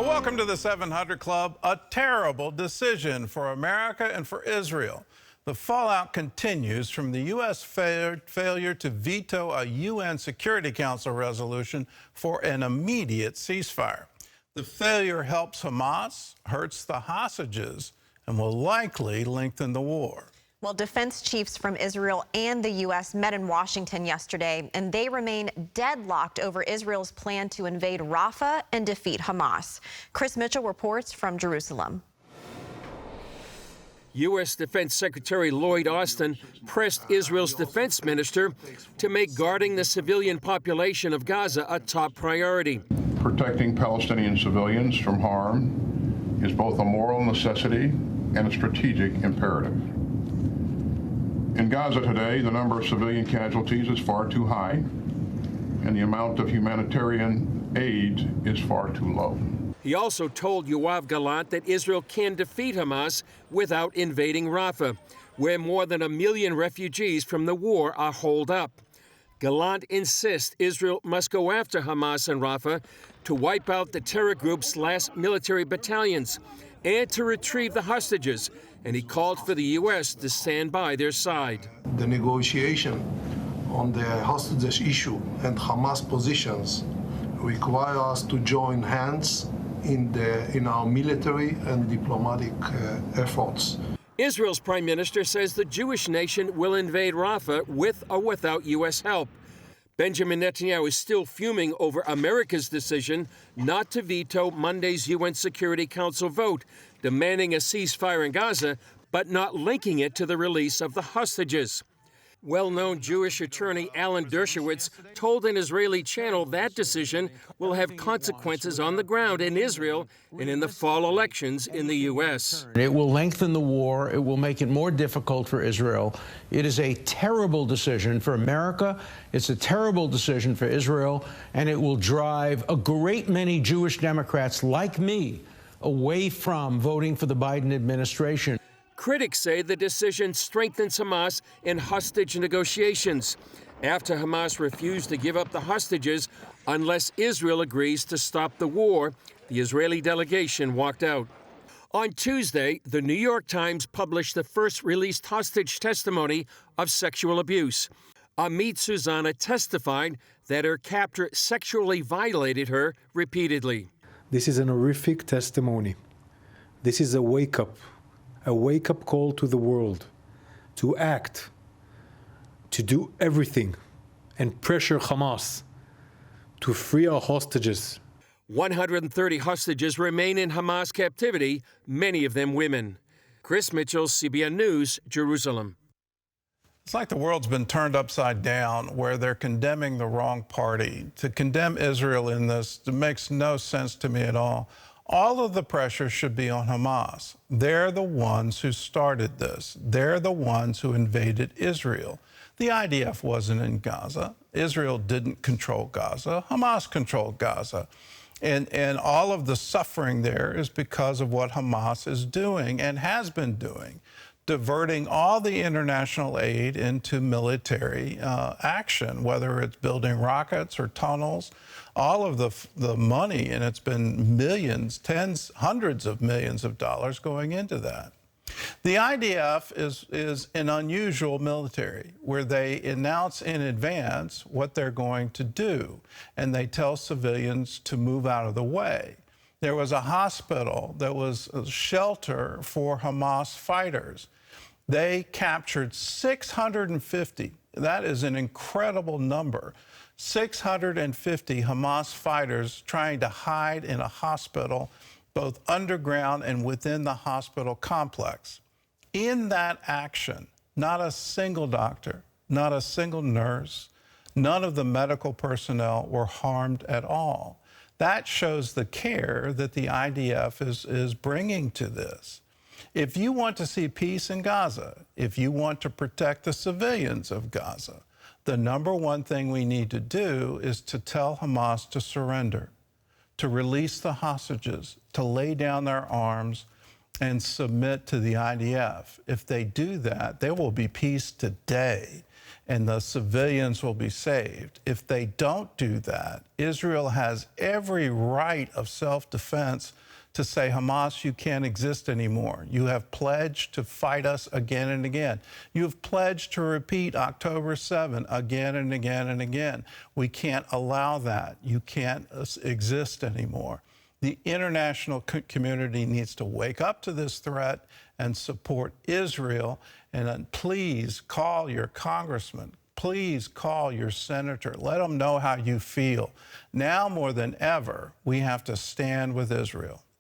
Welcome to the 700 Club. A terrible decision for America and for Israel. The fallout continues from the U.S. failure to veto a UN Security Council resolution for an immediate ceasefire. The failure helps Hamas, hurts the hostages, and will likely lengthen the war. Well, defense chiefs from Israel and the U.S. met in Washington yesterday, and they remain deadlocked over Israel's plan to invade Rafah and defeat Hamas. Chris Mitchell reports from Jerusalem. U.S. Defense Secretary Lloyd Austin pressed Israel's defense minister to make guarding the civilian population of Gaza a top priority. Protecting Palestinian civilians from harm is both a moral necessity and a strategic imperative. In Gaza today, the number of civilian casualties is far too high, and the amount of humanitarian aid is far too low. He also told Yoav Gallant that Israel can defeat Hamas without invading Rafah, where more than 1 million refugees from the war are holed up. Gallant insists Israel must go after Hamas and Rafah to wipe out the terror group's last military battalions and to retrieve the hostages, and he called for the U.S. to stand by their side. The negotiation on the hostages issue and Hamas positions require us to join hands in our military and diplomatic efforts. Israel's prime minister says the Jewish nation will invade Rafah with or without U.S. help. Benjamin Netanyahu is still fuming over America's decision not to veto Monday's UN Security Council vote, demanding a ceasefire in Gaza, but not linking it to the release of the hostages. Well-known Jewish attorney Alan Dershowitz told an Israeli channel that decision will have consequences on the ground in Israel and in the fall elections in the U.S. It will lengthen the war. It will make it more difficult for Israel. It is a terrible decision for America. It's a terrible decision for Israel, and it will drive a great many Jewish Democrats like me away from voting for the Biden administration. Critics say the decision strengthens Hamas in hostage negotiations after Hamas refused to give up the hostages unless Israel agrees to stop the war. The Israeli delegation walked out. On Tuesday, the New York Times published the first released hostage testimony of sexual abuse. Amit Susanna testified that her captor sexually violated her repeatedly. This is an horrific testimony. This is a wake-up call to the world to act, to do everything, and pressure Hamas to free our hostages. 130 hostages remain in Hamas captivity, many of them women. Chris Mitchell, CBN News, Jerusalem. It's like the world's been turned upside down, where they're condemning the wrong party. To condemn Israel in this, it makes no sense to me at all. All of the pressure should be on Hamas. They're the ones who started this. They're the ones who invaded Israel. The IDF wasn't in Gaza. Israel didn't control Gaza. Hamas controlled Gaza. And all of the suffering there is because of what Hamas is doing and has been doing, diverting all the international aid into military action, whether it's building rockets or tunnels. All of the money, and it's been millions, tens, hundreds of millions of dollars going into that. The IDF is an unusual military where they announce in advance what they're going to do, and they tell civilians to move out of the way. There was a hospital that was a shelter for Hamas fighters. They captured 650. That is an incredible number. 650 Hamas fighters trying to hide in a hospital, both underground and within the hospital complex. In that action, not a single doctor, not a single nurse, none of the medical personnel were harmed at all. That shows the care that the IDF is bringing to this. If you want to see peace in Gaza, if you want to protect the civilians of Gaza, the number one thing we need to do is to tell Hamas to surrender, to release the hostages, to lay down their arms and submit to the IDF. If they do that, there will be peace today. and the civilians will be saved. If they don't do that, Israel has every right of self-defense to say, Hamas, you can't exist anymore. You have pledged to fight us again and again. You have pledged to repeat October 7 again and again and again. We can't allow that. You can't exist anymore. The international community needs to wake up to this threat and support Israel. And then please call your congressman. Please call your senator. Let them know how you feel. Now more than ever, we have to stand with Israel.